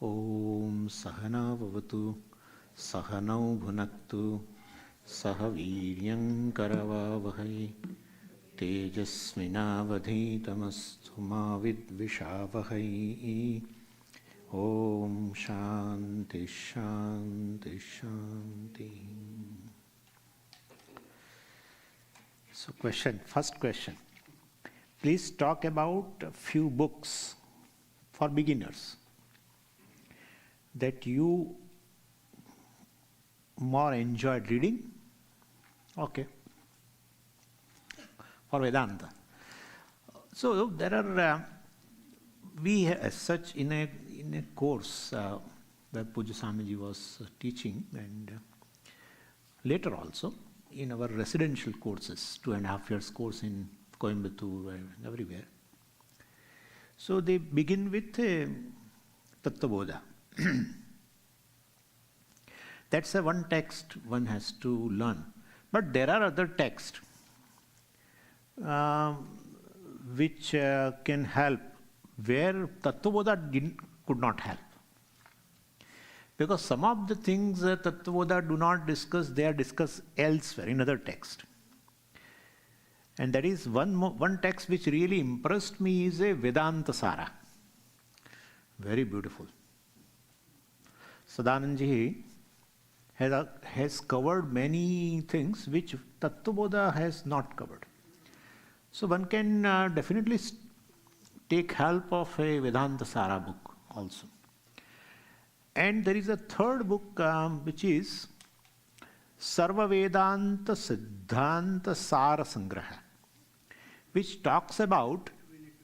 Om Sahana Vavatu Sahanau Bhunaktu Sahaviryam Karavavahai Tejasvinavadhitamastu ma vidvishavahai. Om Shanti Shanti Shanti. So first question. Please talk about a few books for beginners that you more enjoyed reading. Okay. For Vedanta. So there are, we as such in a course where Pujya Swamiji was teaching, and later also in our residential courses, 2.5 years course in Coimbatore and everywhere. So they begin with Tattvabodha. That's a one text one has to learn. But there are other texts which can help where Tattvabodha could not help. Because some of the things Tattvabodha do not discuss, they are discussed elsewhere in other texts. And that is one text which really impressed me is a Vedanta Sara. Very beautiful. Sadanandji has covered many things which Tattvabodha has not covered. So one can definitely take help of a Vedanta Sara book also. And there is a third book which is Sarva Vedanta Siddhanta Sara Sangraha, which talks about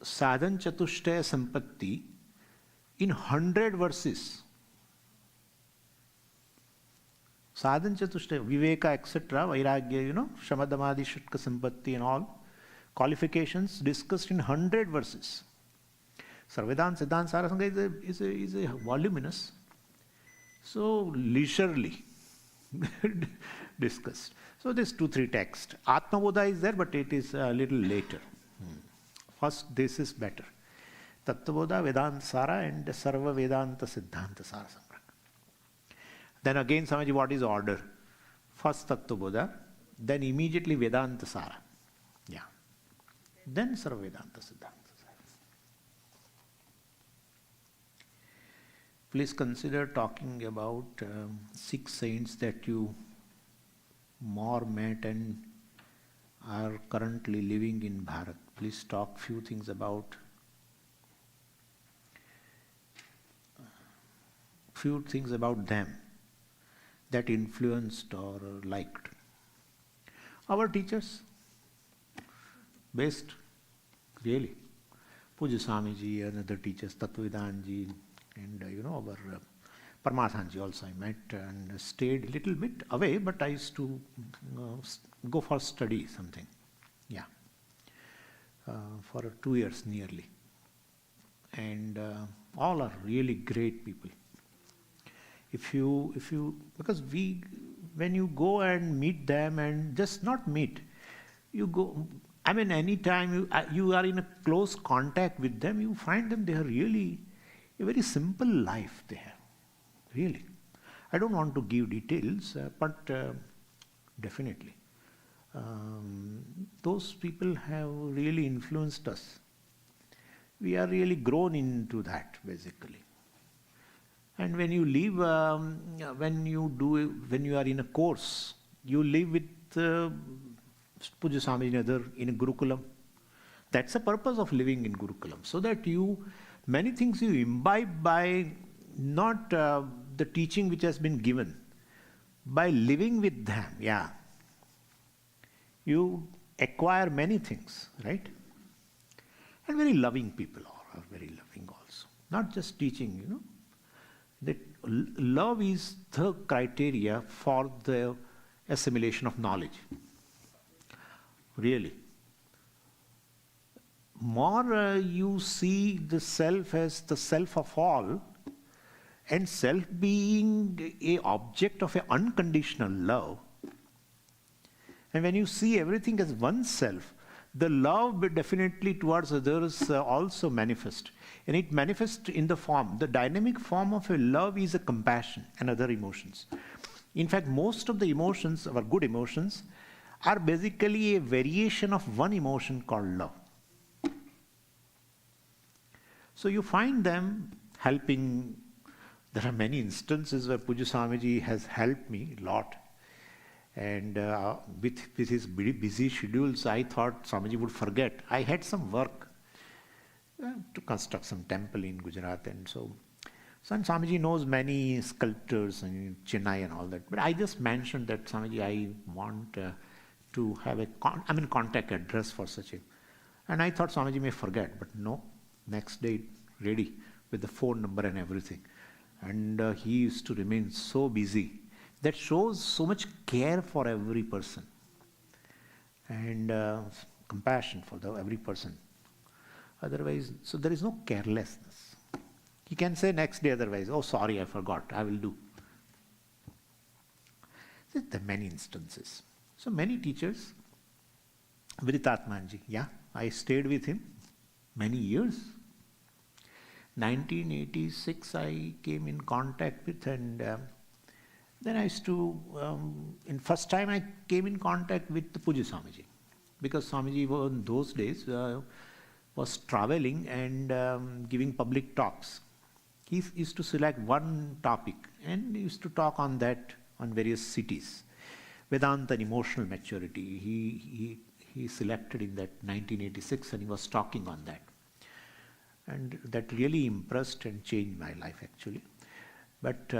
Sadhan Chatushtaya Sampatti in 100 verses. Sadhan Chatushtaya, Viveka, etc., Vairagya, Shamadamadi, Shutka Sampatti and all qualifications discussed in 100 verses. Sarvedanta Siddhanta Sara Sangraha is a voluminous, so leisurely discussed. So there's 2-3 texts. Atmabodha is there, but it is a little later. First, this is better. Tattvabodha, Vedanta Sara, and Sarva Vedanta Siddhanta Sara Sangraha. Then again, Swamiji, what is order? First Tattvabodha, then immediately Vedanta Sara. Yeah. Then Sarva Vedanta Siddhanta Sara. Please consider talking about 6 saints that you more met and are currently living in Bharat. Please talk few things about them that influenced or liked. Our teachers, best, really. Pujya Swamiji and other teachers, Tattvavedanji, and our Paramathanji also I met and stayed a little bit away, but I used to go for study something. Yeah. For 2 years nearly. And all are really great people. Because when you go and meet them and just not meet, you go, anytime you are in a close contact with them, you find them, they are really a very simple life they have, really. I don't want to give details, but definitely. Those people have really influenced us. We are really grown into that, basically. And when you live, when you are in a course, you live with Pujya Swamiji in a Gurukulam. That's the purpose of living in Gurukulam, so that many things you imbibe by not the teaching which has been given, by living with them, yeah. You acquire many things, right? And very loving people are very loving also. Not just teaching, That love is the criteria for the assimilation of knowledge. Really. More you see the self as the self of all, and self being an object of an unconditional love, and when you see everything as oneself, the love definitely towards others also manifest. And it manifests in the form, the dynamic form of a love is a compassion and other emotions. In fact, most of the emotions, our good emotions, are basically a variation of one emotion called love. So you find them helping. There are many instances where Puja Swamiji has helped me a lot. And with his busy schedules, I thought Swamiji would forget. I had some work to construct some temple in Gujarat. And and Swamiji knows many sculptors in Chennai and all that. But I just mentioned that, Swamiji, I want to have a contact address for such a. And I thought Swamiji may forget. But no, next day, ready with the phone number and everything. And he used to remain so busy. That shows so much care for every person and compassion for every person. Otherwise, so there is no carelessness. He can say next day otherwise, oh sorry, I forgot, I will do. So there are many instances. So many teachers, Vritatmanji, yeah, I stayed with him many years. 1986 I came in contact with, and then I used to, in first time I came in contact with the Puja Swamiji, because Swamiji was in those days was traveling and giving public talks. He used to select one topic and he used to talk on that on various cities. Vedanta and emotional maturity, he selected in that 1986 and he was talking on that. And that really impressed and changed my life actually. But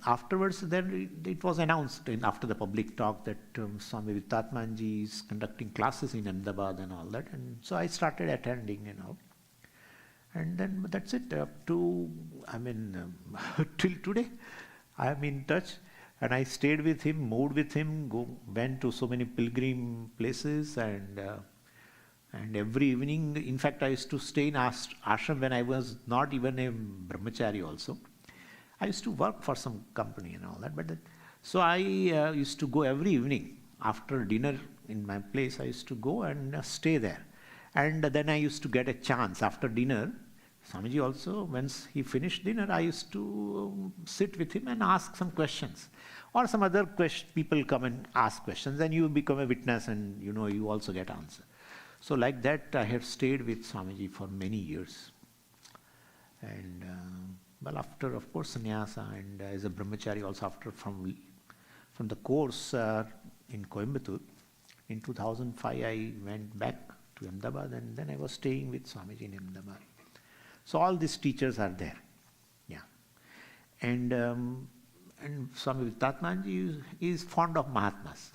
afterwards, then it was announced after the public talk that Swami Muktatmananda is conducting classes in Ahmedabad and all that. And so I started attending and all. And then that's it. Up to, till today, I am in touch. And I stayed with him, moved with him, went to so many pilgrim places, and every evening, in fact, I used to stay in ashram when I was not even a brahmachari also. I used to work for some company and all that. So I used to go every evening after dinner in my place. I used to go and stay there. And then I used to get a chance after dinner. Swamiji also, once he finished dinner, I used to sit with him and ask some questions. Or some other people come and ask questions, and you become a witness and you also get answer. So like that, I have stayed with Swamiji for many years. And well, after, of course, sannyasa and as a brahmachari also after from the course in Coimbatore, in 2005 I went back to Ahmedabad and then I was staying with Swamiji in Ahmedabad. So all these teachers are there. Yeah. And Swami Muktatmananda is fond of Mahatmas.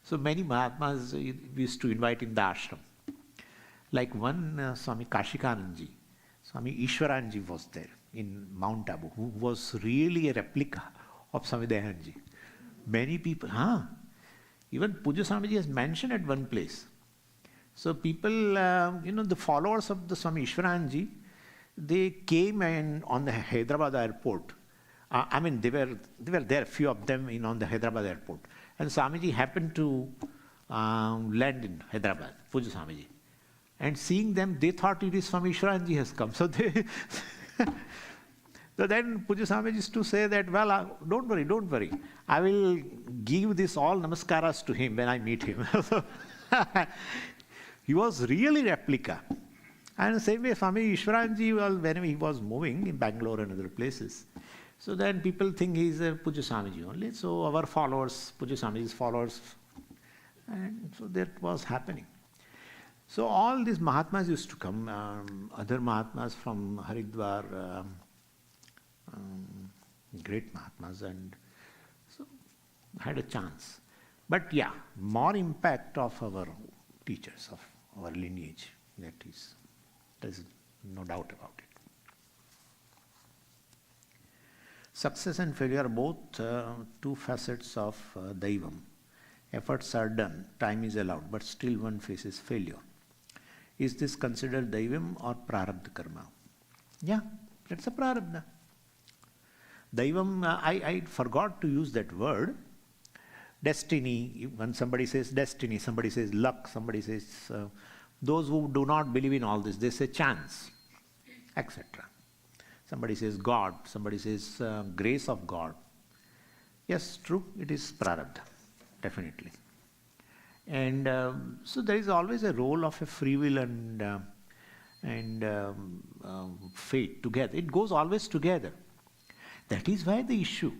So many Mahatmas we used to invite in the ashram. Like one Swami Kashikananji, Swami Ishwaranji was there in Mount Abu, who was really a replica of Swami Dayanji. Many people, even Puja Swamiji has mentioned at one place. So people, the followers of the Swami Ishwaranji, they came on the Hyderabad airport. They were there, few of them on the Hyderabad airport. And Swamiji happened to land in Hyderabad, Puja Swamiji. And seeing them, they thought it is Swami Ishwaranji has come. So so then Puja Swamiji used to say that, well, don't worry. I will give this all namaskaras to him when I meet him. He was really replica. And the same way Swami Ishwaranji, when he was moving in Bangalore and other places. So then people think he is a Puja Swamiji only. So our followers, Puja Swamiji's followers, and so that was happening. So all these Mahatmas used to come, other Mahatmas from Haridwar, great Mahatmas, and so had a chance. But yeah, more impact of our teachers, of our lineage, there's no doubt about it. Success and failure are both two facets of Daivam. Efforts are done, time is allowed, but still one faces failure. Is this considered Daivam or Prarabdha karma? Yeah, that's a Prarabdha. Daivam, I forgot to use that word. Destiny, when somebody says destiny, somebody says luck, somebody says Those who do not believe in all this, they say chance, etc. Somebody says God, somebody says grace of God. Yes, true, it is prarabdha, definitely. And so there is always a role of a free will and fate together. It goes always together. That is why the issue.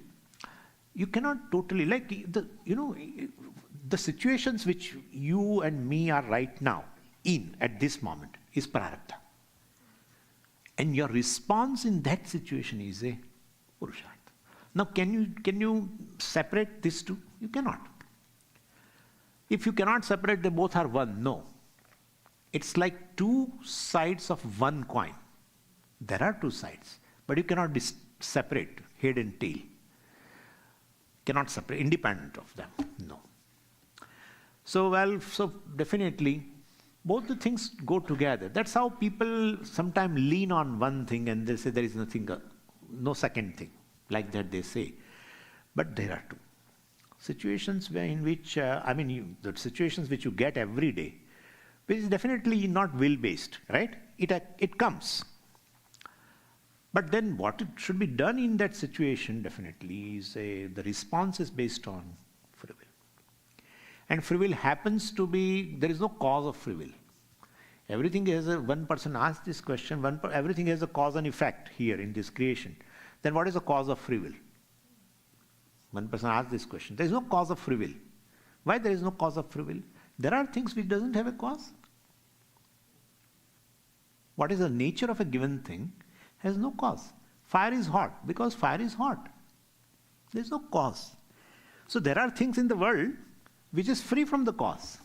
You cannot totally, like the situations which you and me are right now in at this moment is prarabdha. And your response in that situation is a purushartha. Now can you separate these two? You cannot. If you cannot separate, they both are one. No. It's like two sides of one coin. There are two sides, but you cannot separate head and tail. Cannot separate, independent of them. No. So definitely, both the things go together. That's how people sometimes lean on one thing and they say there is nothing, no second thing. Like that they say. But there are two. Situations in which, the situations which you get every day, which is definitely not will-based, right? It comes. But then what should be done in that situation definitely is the response is based on free will. And free will happens to be, there is no cause of free will. Everything has one person asked this question, everything has a cause and effect here in this creation. Then what is the cause of free will? One person asked this question. There is no cause of free will. Why there is no cause of free will? There are things which doesn't have a cause. What is the nature of a given thing has no cause. Fire is hot because fire is hot. There is no cause. So there are things in the world which is free from the cause.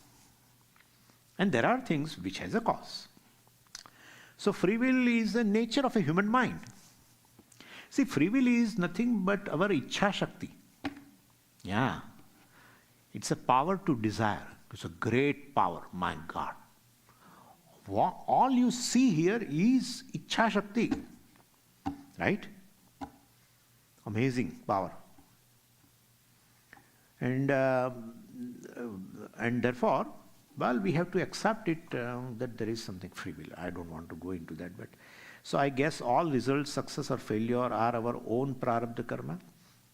And there are things which has a cause. So free will is the nature of a human mind. See, free will is nothing but our Ichha Shakti. Yeah. It's a power to desire. It's a great power, my God. All you see here is Ichha Shakti. Right? Amazing power. And therefore, we have to accept it that there is something free will. I don't want to go into that, but so I guess all results, success or failure, are our own prarabdha karma.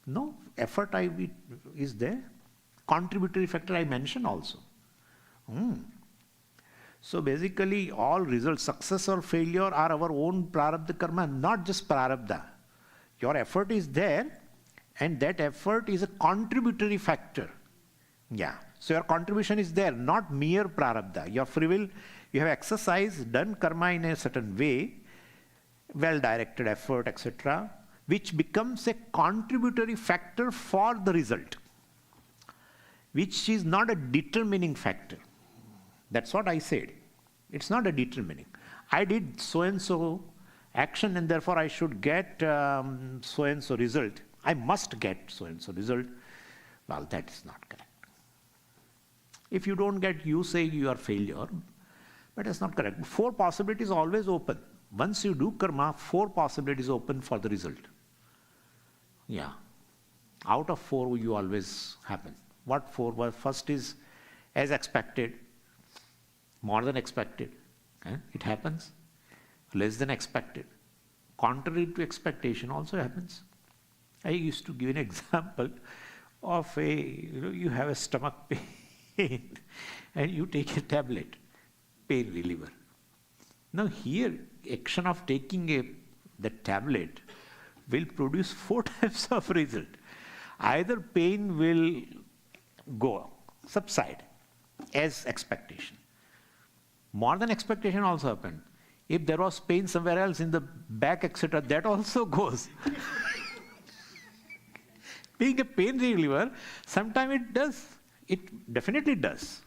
No, effort is there. Contributory factor I mentioned also. So basically all results, success or failure, are our own prarabdha karma, not just prarabdha. Your effort is there and that effort is a contributory factor. Yeah. So your contribution is there, not mere prarabdha. Your free will, you have exercised, done karma in a certain way, well-directed effort, etc., which becomes a contributory factor for the result, which is not a determining factor. That's what I said. It's not a determining. I did so-and-so action and therefore I should get so-and-so result. I must get so-and-so result. Well, that is not correct. If you don't get, you say you are failure, but that's not correct. 4 possibilities always open. Once you do karma, 4 possibilities open for the result. Yeah. Out of 4 you always happen. What 4? Well, first is as expected, more than expected. It happens. Less than expected. Contrary to expectation also happens. I used to give an example of you have a stomach pain and you take a tablet, pain reliever. Now here, action of taking the tablet will produce 4 types of result. Either pain will go, subside, as expectation. More than expectation also happened. If there was pain somewhere else in the back, etc., that also goes. Being a pain reliever, sometimes it does. It definitely does.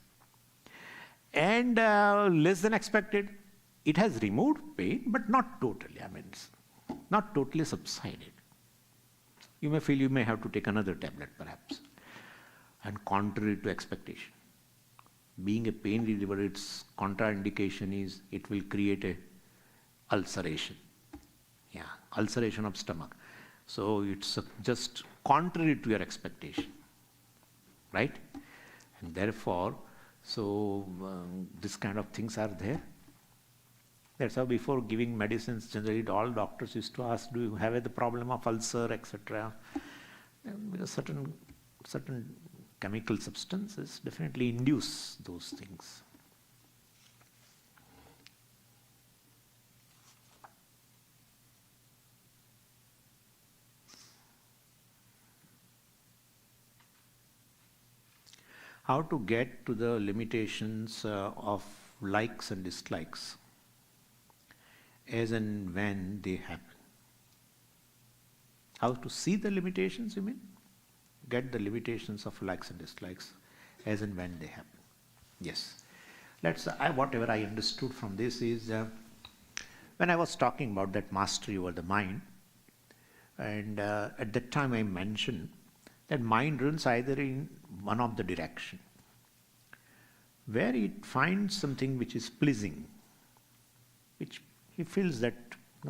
And less than expected, it has removed pain, but not totally. I mean, it's not totally subsided. You may feel you may have to take another tablet, perhaps. And contrary to expectation. Being a pain reliever, its contraindication is it will create a ulceration. Yeah, ulceration of stomach. So it's just contrary to your expectation. Right? And therefore, So this kind of things are there. That's how before giving medicines, generally all doctors used to ask, do you have the problem of ulcer, etc. Because certain chemical substances definitely induce those things. How to get to the limitations of likes and dislikes as and when they happen. How to see the limitations, you mean? Get the limitations of likes and dislikes as and when they happen. Yes. Whatever I understood from this is when I was talking about that mastery over the mind, and at that time I mentioned that mind runs either in one of the direction, where it finds something which is pleasing, which he feels that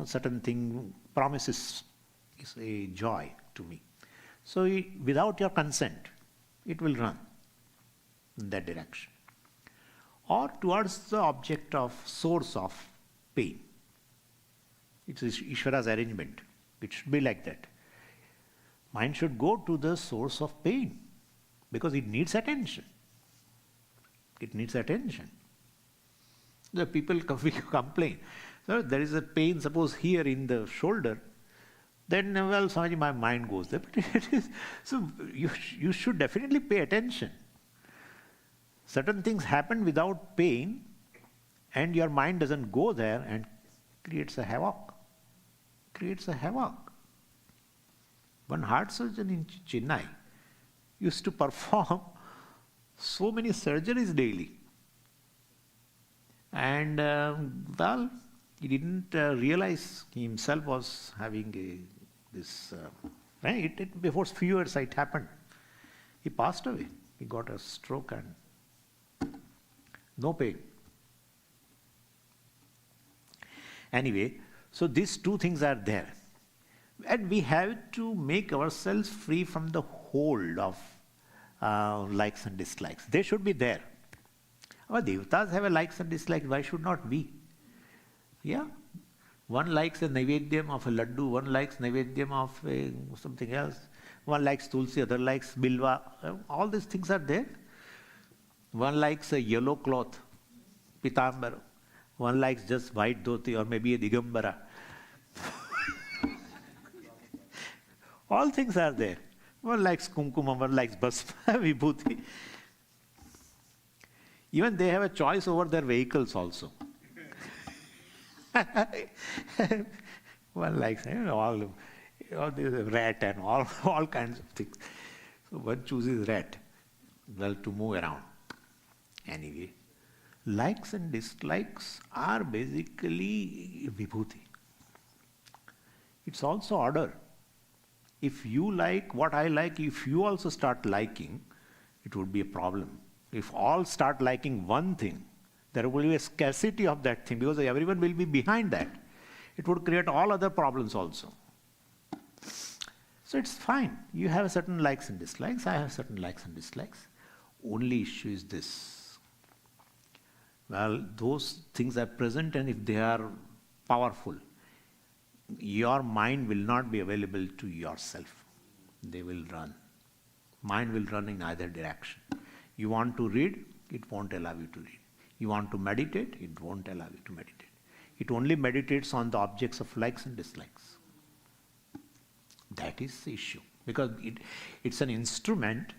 certain thing promises is a joy to me. So without your consent, it will run in that direction. Or towards the object of source of pain. It is Ishvara's arrangement. It should be like that. Mind should go to the source of pain because it needs attention. It needs attention. The people complain. So there is a pain, suppose here in the shoulder, then, well, Swamiji, my mind goes there. But it is, so you should definitely pay attention. Certain things happen without pain, and your mind doesn't go there and creates a havoc. Creates a havoc. One heart surgeon in Chennai used to perform so many surgeries daily. And, well, he didn't realize he himself was having before few years it happened. He passed away. He got a stroke and no pain. Anyway, so these two things are there. And we have to make ourselves free from the hold of likes and dislikes. They should be there. Our devatas have a likes and dislikes. Why should not we? Yeah. One likes a naivedyam of a laddu, one likes naivedyam of something else. One likes tulsi, other likes bilva. All these things are there. One likes a yellow cloth, pitambara. One likes just white dhoti or maybe a digambara. All things are there. One likes kumkuma, one likes basma, vibhuti. Even they have a choice over their vehicles also. One likes all this rat and all kinds of things. So one chooses rat, well, to move around. Anyway, likes and dislikes are basically vibhuti. It's also order. If you like what I like, if you also start liking, it would be a problem. If all start liking one thing, there will be a scarcity of that thing because everyone will be behind that. It would create all other problems also. So it's fine. You have certain likes and dislikes. I have certain likes and dislikes. Only issue is this. Well, those things are present, and if they are powerful, your mind will not be available to yourself. They will run. Mind will run in either direction. You want to read, it won't allow you to read. You want to meditate, it won't allow you to meditate. It only meditates on the objects of likes and dislikes. That is the issue. Because it's an instrument.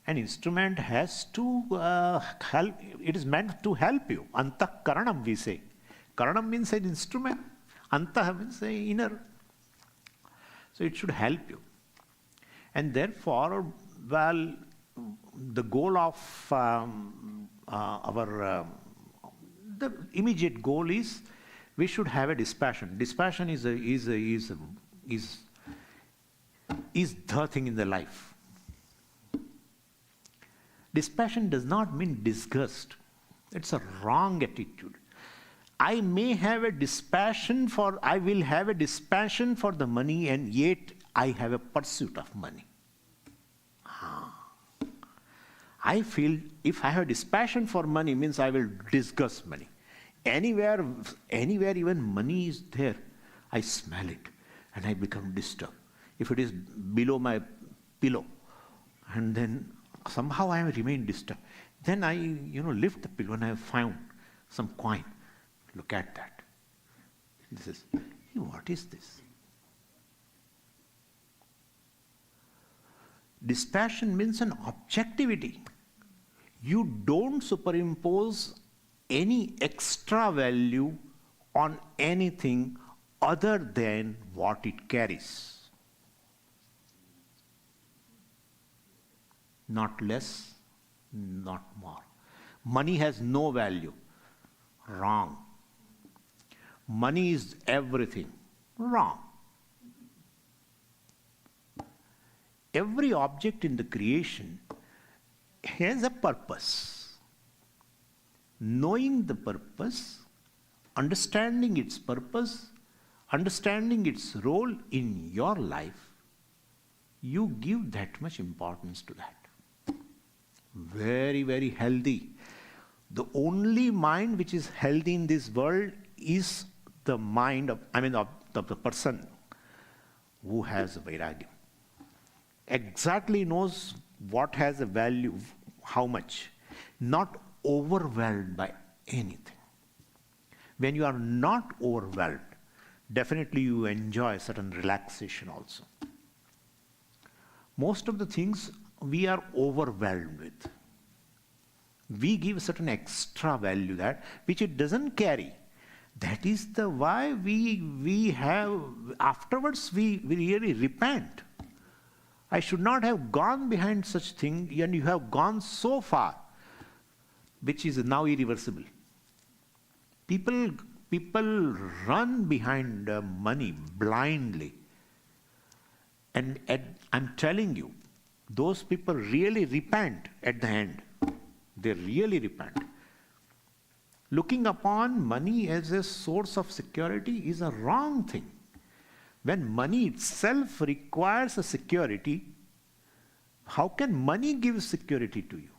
An instrument has to help. It is meant to help you. Antah karanam, we say. Karanam means an instrument. Antah means inner. So it should help you. And therefore, well, the goal of the immediate goal is we should have a dispassion. Dispassion is the thing in the life. Dispassion does not mean disgust. It's a wrong attitude. I will have a dispassion for the money, and yet I have a pursuit of money. I feel if I have dispassion for money, means I will disgust money. Anywhere even money is there, I smell it and I become disturbed. If it is below my pillow, and then somehow I remain disturbed, then I lift the pillow and I have found some coin. Look at that. This is, what is this? Dispassion means an objectivity. You don't superimpose any extra value on anything other than what it carries. Not less, not more. Money has no value. Wrong. Money is everything. Wrong. Every object in the creation has a purpose. Knowing the purpose, understanding its purpose, understanding its role in your life, you give that much importance to that. Very, very healthy. The only mind which is healthy in this world is the mind of the person who has vairagya. Exactly knows what has a value, how much. Not overwhelmed by anything. When you are not overwhelmed, definitely you enjoy certain relaxation also. Most of the things we are overwhelmed with. We give certain extra value that which it doesn't carry. That is the why we have afterwards we really repent. I should not have gone behind such thing, and you have gone so far, which is now irreversible. People run behind money blindly. And I'm telling you, those people really repent at the end. They really repent. Looking upon money as a source of security is a wrong thing. When money itself requires a security, how can money give security to you?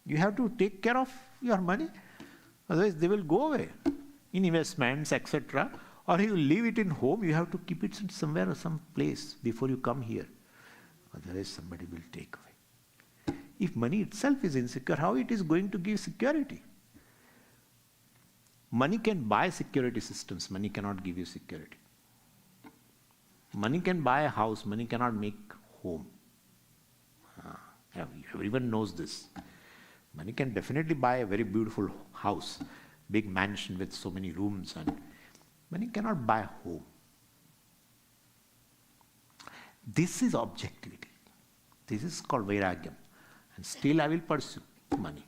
You have to take care of your money, otherwise they will go away in investments, etc. Or you leave it in home, you have to keep it somewhere or some place before you come here. Otherwise somebody will take away. If money itself is insecure, how it is going to give security? Money can buy security systems, money cannot give you security. Money can buy a house, money cannot make home. Everyone knows this. Money can definitely buy a very beautiful house, big mansion with so many rooms, and money cannot buy a home. This is objectivity. This is called vairagyam. And still I will pursue money.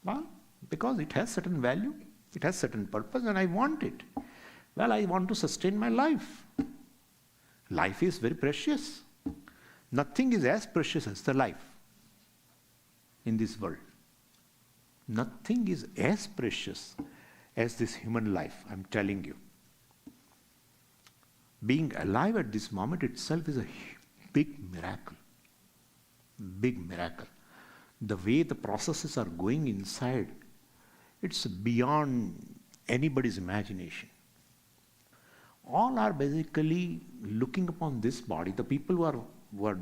Well, because it has certain value, it has certain purpose, and I want it. Well, I want to sustain my life. Life is very precious. Nothing is as precious as the life in this world. Nothing is as precious as this human life, I'm telling you. Being alive at this moment itself is a big miracle. Big miracle. The way the processes are going inside, it's beyond anybody's imagination. All are basically looking upon this body. The people who are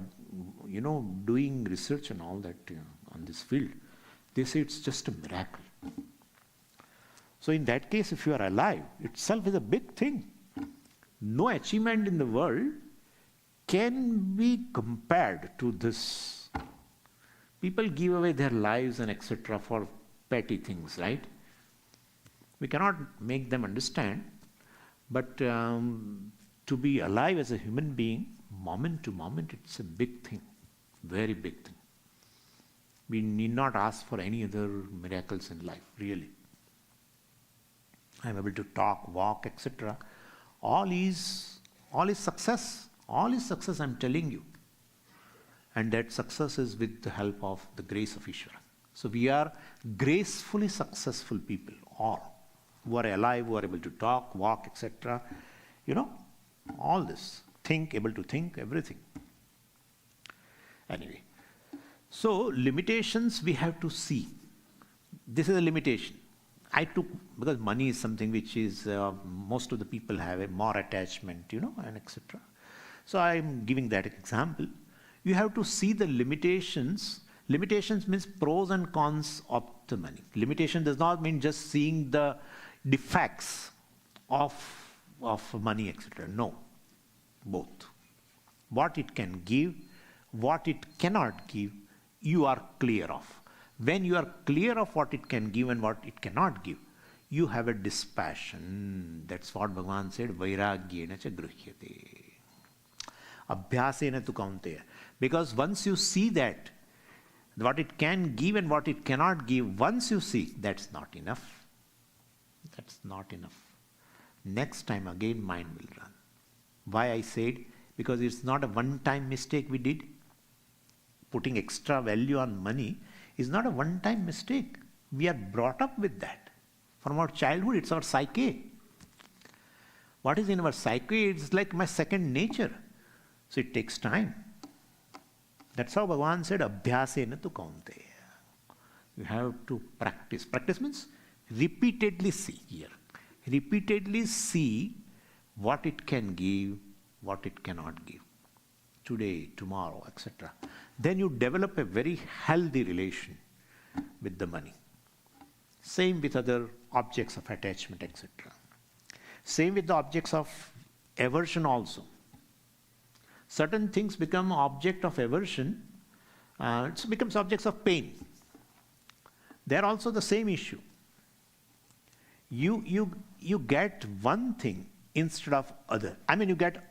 doing research and all that on this field, they say it's just a miracle. So in that case, if you are alive, itself is a big thing. No achievement in the world can be compared to this. People give away their lives and etc. for petty things, right? We cannot make them understand, but to be alive as a human being, moment to moment, it's a big thing, very big thing. We need not ask for any other miracles in life, really. I'm able to talk, walk, etc. All is success. All is success, I'm telling you. And that success is with the help of the grace of Ishvara. So we are gracefully successful people, all who are alive, who are able to talk, walk, etc. All this. Able to think, everything. Anyway, So limitations we have to see. This is a limitation. I took, because money is something which is, most of the people have a more attachment, and etc. So I am giving that example. You have to see the limitations. Limitations means pros and cons of the money. Limitation does not mean just seeing the defects of money, etc. No, both. What it can give, what it cannot give, you are clear of. When you are clear of what it can give and what it cannot give, you have a dispassion. That's what Bhagavan said, vairagyena cha gruhyate. Abhyasena tu kaunteya. Because once you see that, what it can give and what it cannot give, once you see, that's not enough. That's not enough. Next time again mind will run. Why I said? Because it's not a one-time mistake we did. Putting extra value on money is not a one-time mistake. We are brought up with that. From our childhood, it's our psyche. What is in our psyche? It's like my second nature. So it takes time. That's how Bhagavan said, Abhyasena tu kaunteya. You have to practice. Practice means repeatedly see here. Repeatedly see what it can give, what it cannot give. Today, tomorrow, etc. Then you develop a very healthy relation with the money. Same with other objects of attachment, etc. Same with the objects of aversion also. Certain things become object of aversion, it becomes objects of pain. They are also the same issue. You get one thing instead of other. I mean, you get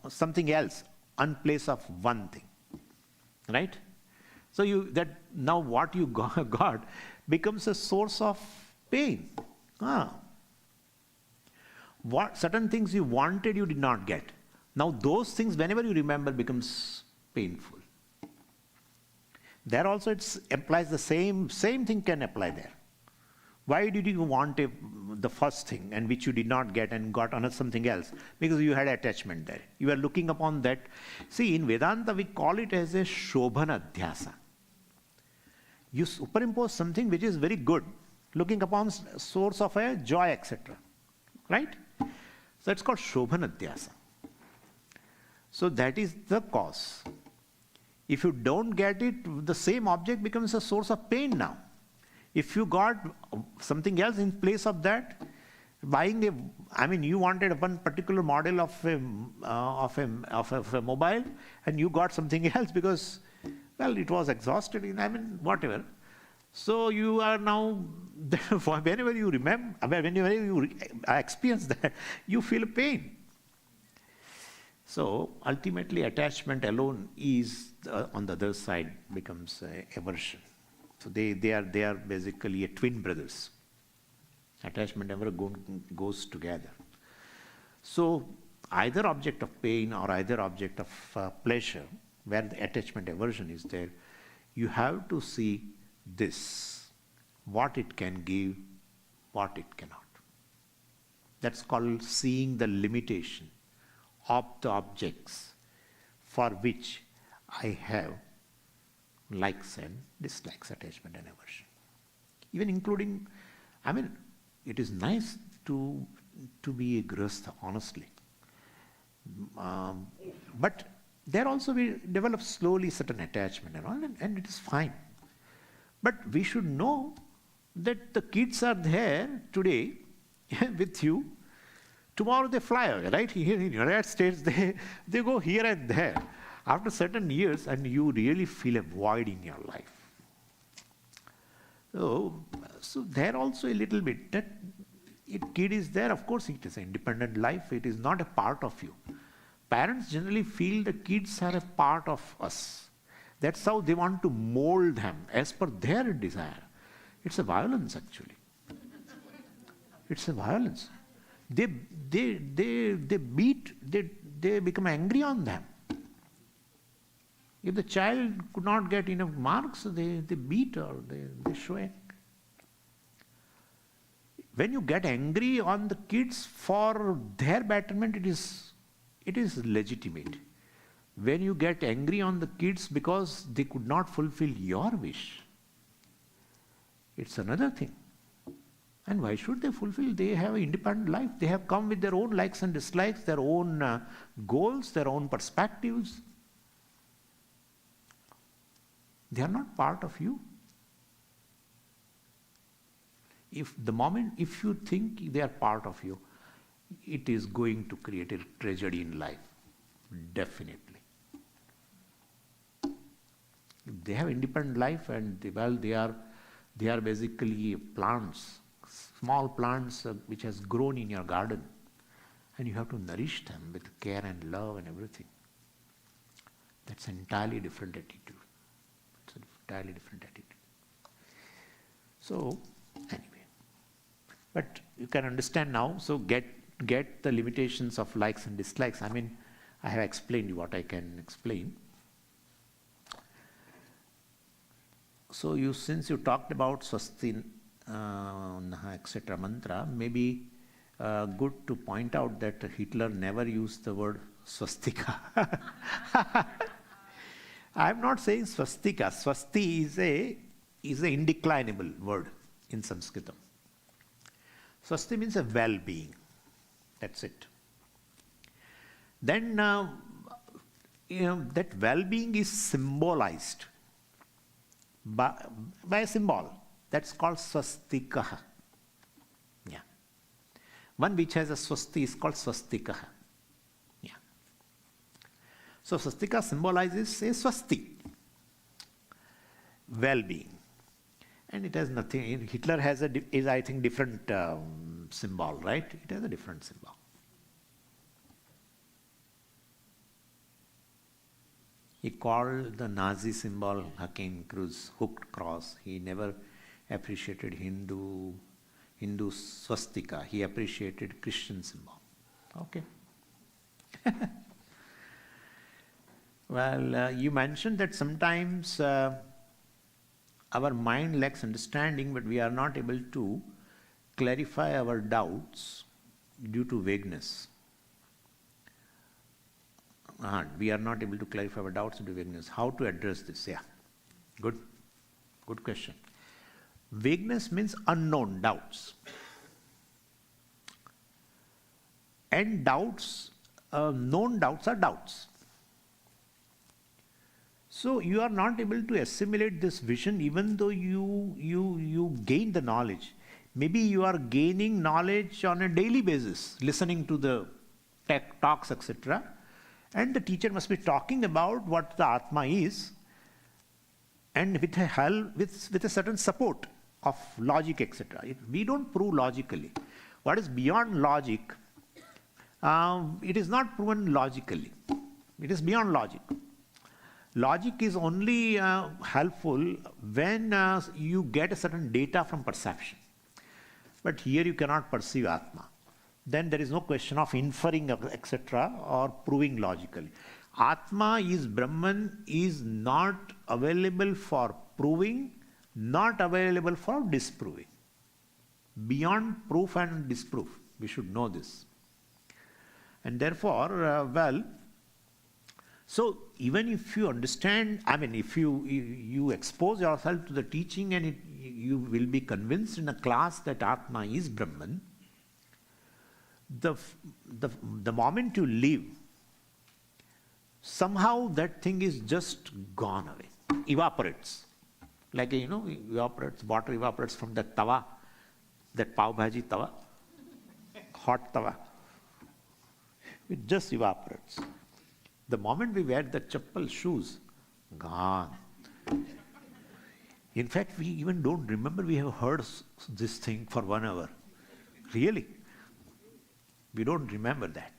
something else in place of one thing, right? So now what you got becomes a source of pain. What certain things you wanted, you did not get. Now those things, whenever you remember, becomes painful. There also it applies the same thing can apply there. Why did you want the first thing and which you did not get and got another something else? Because you had attachment there. You are looking upon that. See, in Vedanta we call it as a Shobhana Dhyasa. You superimpose something which is very good, looking upon source of a joy, etc. Right? So it's called Shobhana Dhyasa. So that is the cause. If you don't get it, the same object becomes a source of pain now. If you got something else in place of that, you wanted one particular model of a mobile, and you got something else because, well, it was exhausted. Whatever. So you are now, whenever you remember, whenever you experience that, you feel pain. So ultimately, attachment alone is on the other side becomes aversion. So they are basically a twin brothers. Attachment never goes together. So either object of pain or either object of pleasure, where the attachment aversion is there, you have to see this, what it can give, what it cannot. That's called seeing the limitation of the objects for which I have likes and dislikes, attachment and aversion. Even including, it is nice to be a grihastha, honestly. But there also we develop slowly certain attachment and all, and it is fine. But we should know that the kids are there today with you. Tomorrow they fly away, right? Here in the United States, they go here and there. After certain years, and you really feel a void in your life. So there also a little bit, that kid is there, of course it is an independent life, it is not a part of you. Parents generally feel the kids are a part of us. That's how they want to mold them as per their desire. It's a violence actually. It's a violence. They become angry on them. If the child could not get enough marks, they beat or they show anger. When you get angry on the kids for their betterment, it is legitimate. When you get angry on the kids because they could not fulfill your wish, it's another thing. And why should they fulfill? They have an independent life. They have come with their own likes and dislikes, their own goals, their own perspectives. They are not part of you. If you think they are part of you, it is going to create a tragedy in life. Definitely. They have independent life and they are basically plants, small plants which has grown in your garden, and you have to nourish them with care and love and everything. That's an entirely different attitude. It's an entirely different attitude. So, anyway. But you can understand now, so get the limitations of likes and dislikes. I mean, I have explained what I can explain. So since you talked about Swasti, etc. mantra, maybe good to point out that Hitler never used the word swastika. I am not saying swastika. Swasti is a indeclinable word in Sanskritam. Swasti means a well-being. That's it. Then that well-being is symbolized by a symbol. That's called swastika. Yeah. One which has a swasti is called swastika. Yeah. So swastika symbolizes a swasti, well-being. And it has nothing. Hitler has is I think different symbol, right? It has a different symbol. He called the Nazi symbol Hakeem Cruz, hooked cross. He never appreciated Hindu swastika. He appreciated Christian symbol. Okay. Well, you mentioned that sometimes our mind lacks understanding, but we are not able to clarify our doubts due to vagueness. We are not able to clarify our doubts due to vagueness. How to address this? Yeah, good question. Vagueness means unknown doubts. And doubts, known doubts are doubts. So you are not able to assimilate this vision even though you gain the knowledge. Maybe you are gaining knowledge on a daily basis, listening to the tech talks, etc. And the teacher must be talking about what the Atma is, and with a certain support of logic, etc. We don't prove logically. What is beyond logic, it is not proven logically. It is beyond logic. Logic is only helpful when you get a certain data from perception. But here you cannot perceive Atma. Then there is no question of inferring, etc., or proving logically. Atma is Brahman, is not available for proving, not available for disproving. Beyond proof and disproof, we should know this. And therefore, so even if you understand, I mean, if you expose yourself to the teaching and you will be convinced in a class that Atma is Brahman, the moment you leave, somehow that thing is just gone away, evaporates. Like, evaporates, water evaporates from that tawa, that pav bhaji tawa, hot tawa. It just evaporates. The moment we wear the chappal shoes, gone. In fact, we even don't remember we have heard this thing for 1 hour. Really. We don't remember that.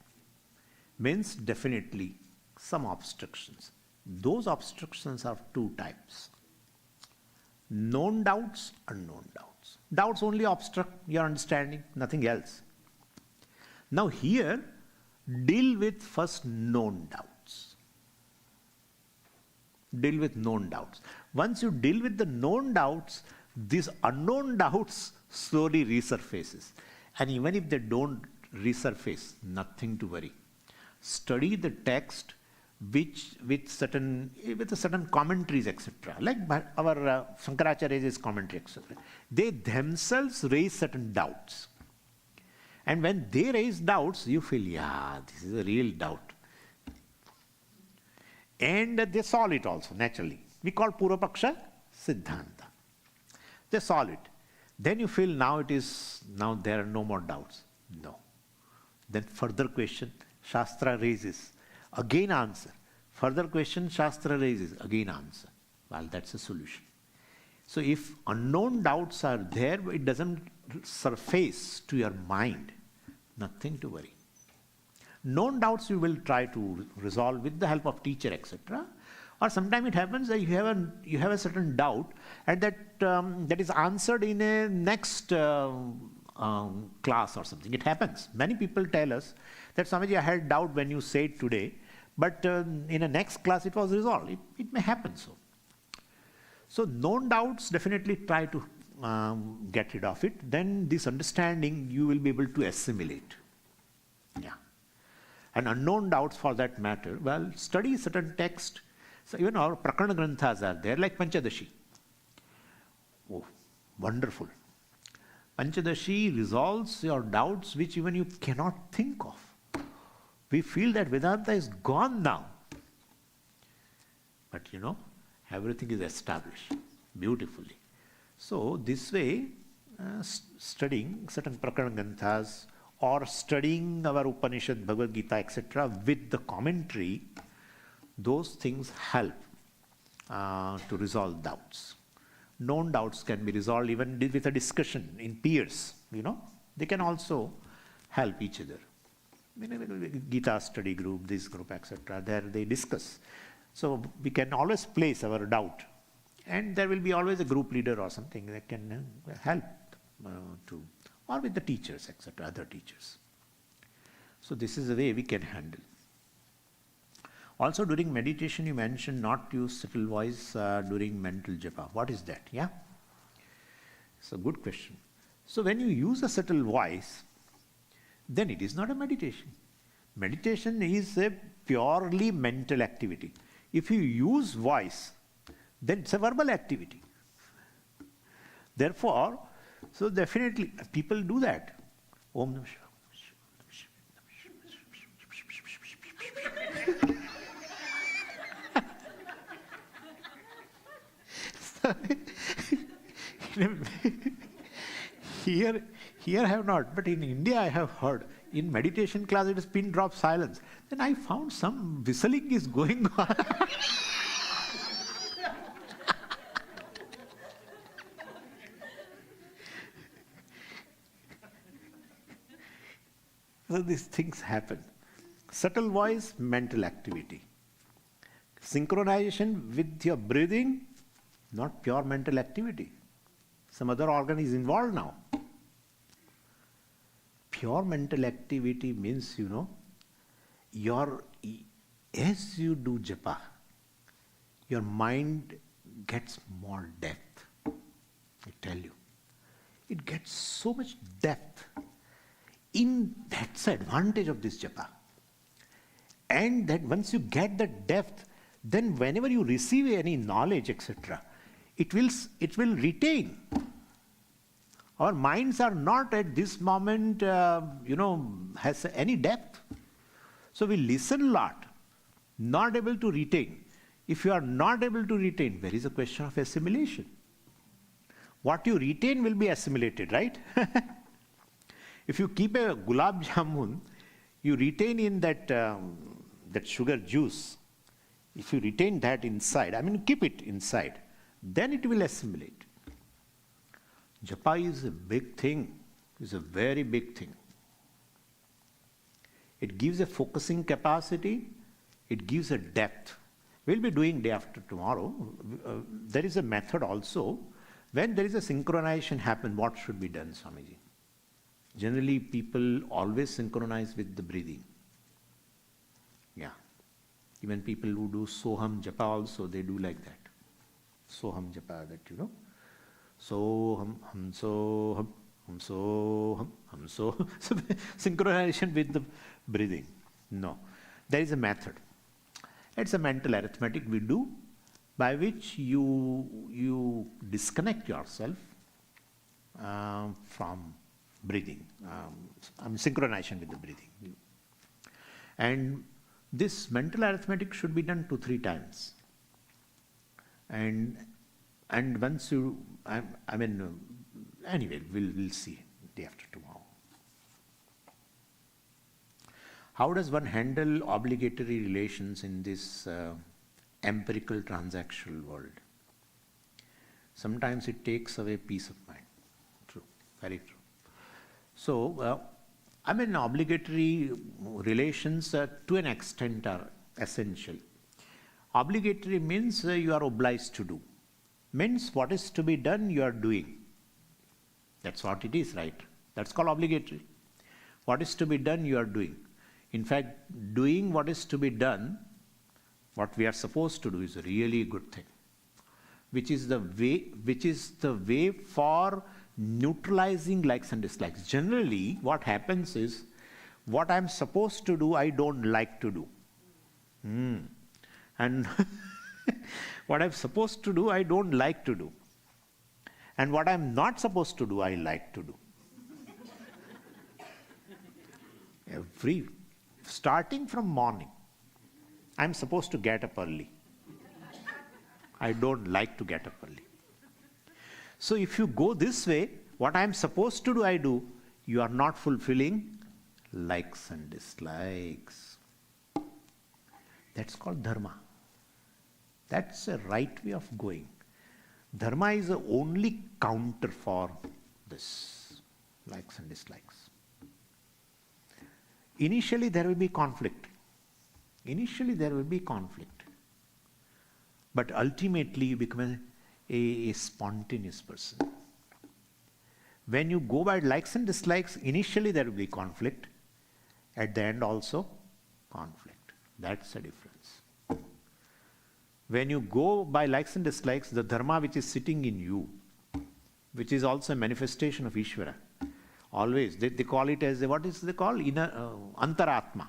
Means definitely some obstructions. Those obstructions are 2 types. Known doubts, unknown doubts. Doubts only obstruct your understanding, nothing else. Now here, deal with first known doubts. Deal with known doubts. Once you deal with the known doubts, these unknown doubts slowly resurfaces. And even if they don't resurface, nothing to worry. Study the text with a certain commentaries, etc. Like our Shankaracharya's commentary, etc. They themselves raise certain doubts. And when they raise doubts, you feel, yeah, this is a real doubt. And they solve it also, naturally. We call Purvapaksha Siddhanta. They solve it. Then you feel now there are no more doubts. No. Then further question, Shastra raises. Again answer. Further question, Shastra raises. Again answer. Well, that's a solution. So if unknown doubts are there, it doesn't surface to your mind. Nothing to worry. Known doubts you will try to resolve with the help of teacher, etc. Or sometimes it happens that you have a certain doubt, and that is answered in a next class or something. It happens. Many people tell us that, Swamiji, I had doubt when you said today, but in a next class it was resolved. It may happen so. So known doubts, definitely try to get rid of it. Then this understanding you will be able to assimilate. Yeah. And unknown doubts for that matter, well, study certain text. So even our Prakarana Granthas are there, like Panchadashi. Oh, wonderful. Panchadashi resolves your doubts which even you cannot think of. We feel that Vedanta is gone now. But everything is established beautifully. So this way, studying certain Prakarana Granthas or studying our Upanishad, Bhagavad Gita, etc. with the commentary, those things help to resolve doubts. Known doubts can be resolved even with a discussion in peers. They can also help each other. Gita study group, this group, etc. There they discuss. So we can always place our doubt, and there will be always a group leader or something that can help or with the teachers, etc. Other teachers. So this is the way we can handle. Also, during meditation, you mentioned not to use subtle voice during mental japa. What is that? Yeah? It's a good question. So when you use a subtle voice, then it is not a meditation. Meditation is a purely mental activity. If you use voice, then it's a verbal activity. Therefore, so definitely people do that. Om Namah Shivaya. Here I have not, but in India I have heard. In meditation class it is pin drop silence. Then I found some whistling is going on. So these things happen. Subtle voice, mental activity. Synchronization with your breathing, not pure mental activity. Some other organ is involved now. Pure mental activity means, as you do japa, your mind gets more depth. I tell you. It gets so much depth. That's the advantage of this japa. And that once you get that depth, then whenever you receive any knowledge, etc., it will retain. Our minds are not at this moment, has any depth. So we listen a lot, not able to retain. If you are not able to retain, there is a question of assimilation. What you retain will be assimilated, right? If you keep a gulab jamun, you retain in that sugar juice. If you retain that inside, keep it inside, then it will assimilate. Japa is a big thing. It's a very big thing. It gives a focusing capacity. It gives a depth. We'll be doing day after tomorrow. There is a method also. When there is a synchronization happen, what should be done, Swamiji? Generally, people always synchronize with the breathing. Yeah. Even people who do Soham Japa also, they do like that. Soham Japa, that Soham, Hum Soham, Hum Soham, Hum Soham. So synchronization with the breathing. No. There is a method. It's a mental arithmetic we do by which you disconnect yourself from breathing, synchronization with the breathing. And this mental arithmetic should be done 2-3 times. And once you, anyway, we'll see day after tomorrow. How does one handle obligatory relations in this empirical transactional world? Sometimes it takes away peace of mind. True, very true. So, obligatory relations to an extent are essential. Obligatory means you are obliged to do. Means what is to be done, you are doing. That's what it is, right? That's called obligatory. What is to be done, you are doing. In fact, doing what is to be done, what we are supposed to do, is a really good thing. Which is the way for neutralizing likes and dislikes. Generally, what happens is, what I'm supposed to do, I don't like to do. And what I'm supposed to do, I don't like to do. And what I'm not supposed to do, I like to do. Starting from morning, I'm supposed to get up early. I don't like to get up early. So if you go this way, what I'm supposed to do, I do. You are not fulfilling likes and dislikes. That's called dharma. That's a right way of going. Dharma is the only counter for this, likes and dislikes. Initially there will be conflict. But ultimately you become a spontaneous person. When you go by likes and dislikes, initially there will be conflict. At the end also, conflict. That's the difference. When you go by likes and dislikes, the dharma which is sitting in you, which is also a manifestation of Ishvara, always, they call it as, what is they call? Antaratma.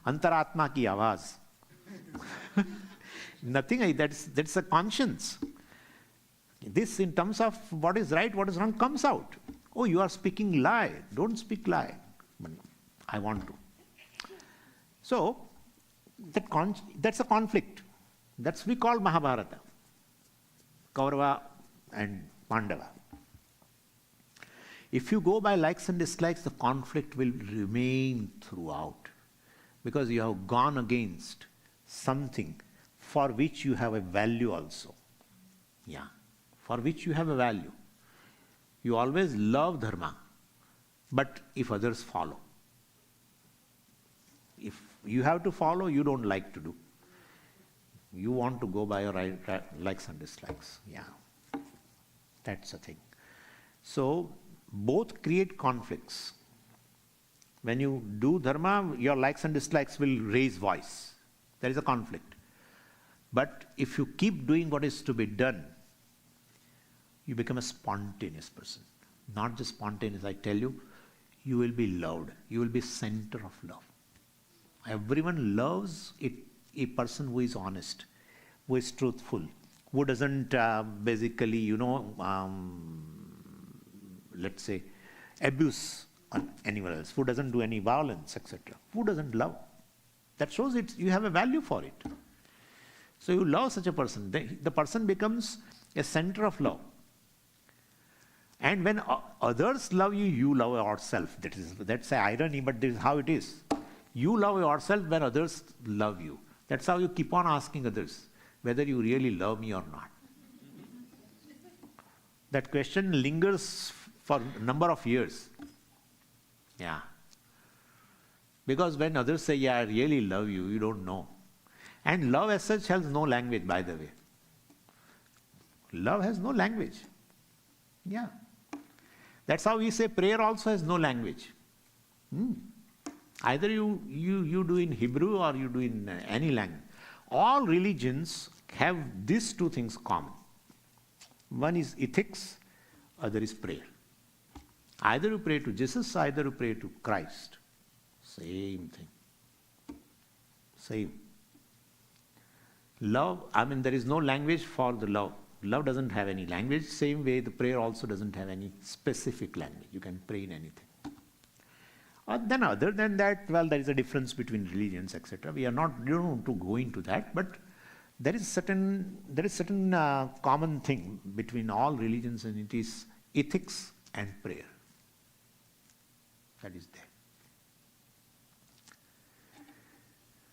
Antaratma ki avaz. Nothing, that's a conscience. This, in terms of what is right, what is wrong, comes out. Oh, you are speaking lie. Don't speak lie. But I want to. So, that's a conflict. That's we call Mahabharata. Kaurava and Pandava. If you go by likes and dislikes, the conflict will remain throughout. Because you have gone against something for which you have a value also. Yeah. For which you have a value. You always love dharma, but if others follow. If you have to follow, you don't like to do. You want to go by your likes and dislikes. Yeah. That's the thing. So, both create conflicts. When you do dharma, your likes and dislikes will raise voice. There is a conflict. But if you keep doing what is to be done, you become a spontaneous person. Not just spontaneous, I tell you, you will be loved. You will be center of love. Everyone loves a person who is honest, who is truthful, who doesn't basically, let's say, abuse on anyone else, who doesn't do any violence, etc. Who doesn't love? That shows you have a value for it. So you love such a person. The person becomes a center of love. And when others love you, you love yourself. That's an irony, but this is how it is. You love yourself when others love you. That's how you keep on asking others whether you really love me or not. That question lingers for a number of years. Yeah. Because when others say, yeah, I really love you, you don't know. And love as such has no language, by the way. Love has no language. Yeah. That's how we say prayer also has no language. Either you do in Hebrew or you do in any language. All religions have these two things common. One is ethics, other is prayer. Either you pray to Jesus, either you pray to Christ. Same thing. Same. Love, there is no language for the love. Love doesn't have any language. Same way, the prayer also doesn't have any specific language. You can pray in anything. Then other than that, well, there is a difference between religions, etc. We don't want to go into that, but there is certain common thing between all religions, and it is ethics and prayer. That is there.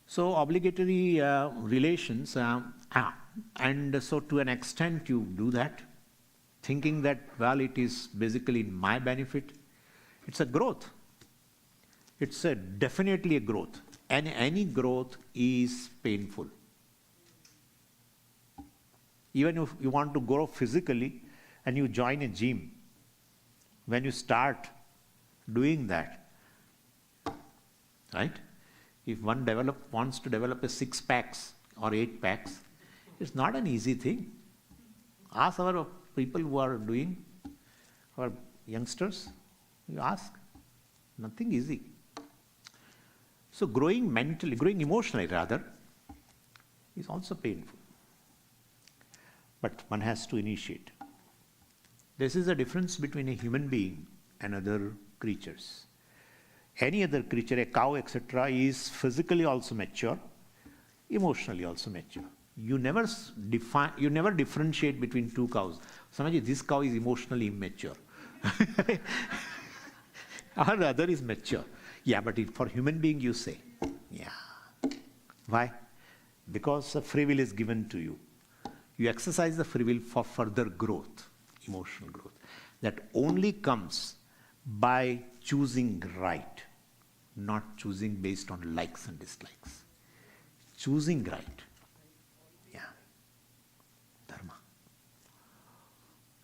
So obligatory relations, and so to an extent you do that, thinking that, well, it is basically in my benefit. It's a growth. It's definitely a growth, and any growth is painful. Even if you want to grow physically and you join a gym, when you start doing that, right? If one wants to develop a 6-packs or 8-packs, it's not an easy thing. Ask our people who are doing, our youngsters, you ask, nothing easy. So growing emotionally rather, is also painful. But one has to initiate. This is a difference between a human being and other creatures. Any other creature, a cow, etc., is physically also mature, emotionally also mature. You never differentiate between two cows. Samaji, this cow is emotionally immature. Or the other is mature. Yeah, but for human being you say, yeah. Why? Because the free will is given to you. You exercise the free will for further growth, emotional growth. That only comes by choosing right, not choosing based on likes and dislikes. Choosing right. Yeah. Dharma.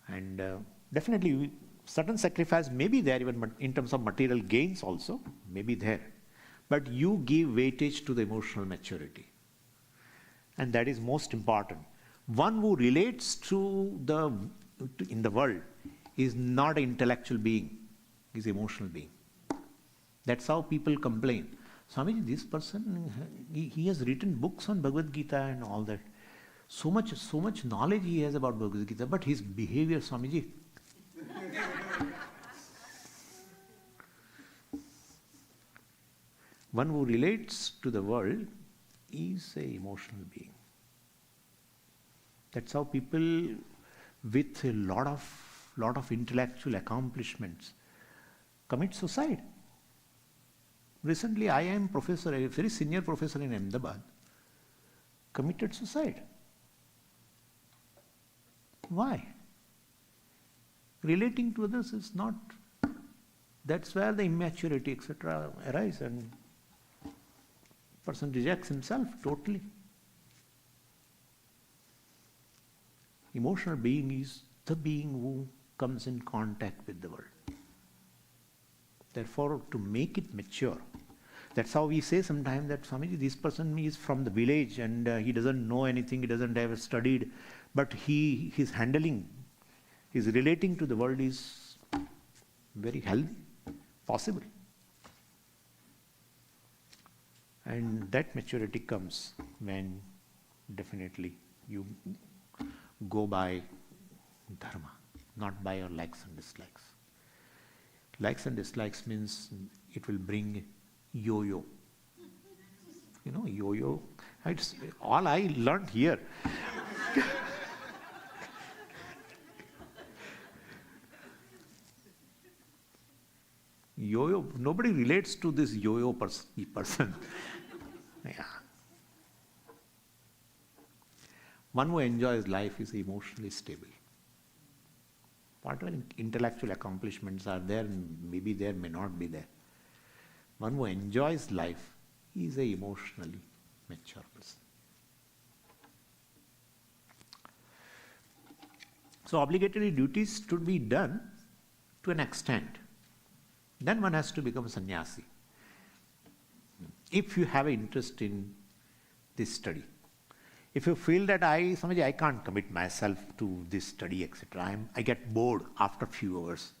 And definitely certain sacrifice may be there, even in terms of material gains also, may be there. But you give weightage to the emotional maturity. And that is most important. One who relates in the world is not an intellectual being, is an emotional being. That's how people complain. Swamiji, this person, he has written books on Bhagavad Gita and all that. So much knowledge he has about Bhagavad Gita, but his behavior, Swamiji. One who relates to the world is an emotional being. That's how people with a lot of intellectual accomplishments commit suicide. Recently, I am professor, a very senior professor in Ahmedabad, committed suicide. Why? Relating to others is not. That's where the immaturity, etc., arise, and person rejects himself totally. Emotional being is the being who comes in contact with the world. Therefore, to make it mature, that's how we say sometimes that Swamiji, this person is from the village and he doesn't know anything, he doesn't have studied, but his handling, his relating to the world is very healthy, possible. And that maturity comes when definitely you go by dharma, not by your likes and dislikes. Likes and dislikes means it will bring yo-yo. You know, yo-yo. It's all I learned here. Yo-yo, nobody relates to this yo-yo person. Yeah. One who enjoys life is emotionally stable. Whatever intellectual accomplishments are there, maybe there, may not be there. One who enjoys life is an emotionally mature person. So obligatory duties should be done to an extent. Then one has to become a sannyasi. If you have an interest in this study, if you feel that I can't commit myself to this study, etc., I get bored after a few hours.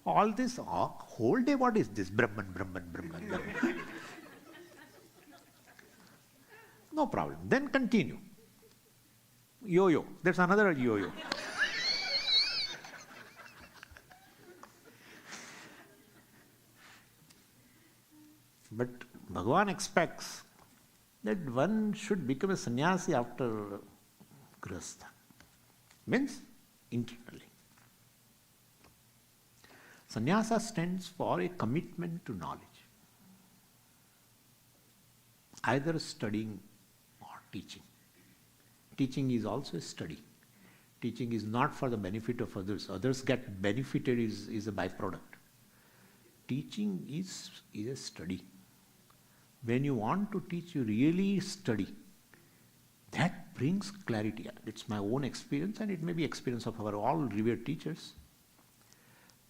All this, whole day, what is this? Brahman. No problem. Then continue. Yo-yo. There's another yo-yo. But Bhagavan expects that one should become a sannyasi after grihastha. Means internally. Sannyasa stands for a commitment to knowledge. Either studying or teaching. Teaching is also a study. Teaching is not for the benefit of others. Others get benefited is a byproduct. Teaching is a study. When you want to teach, you really study. That brings clarity. It's my own experience, and it may be experience of our all revered teachers.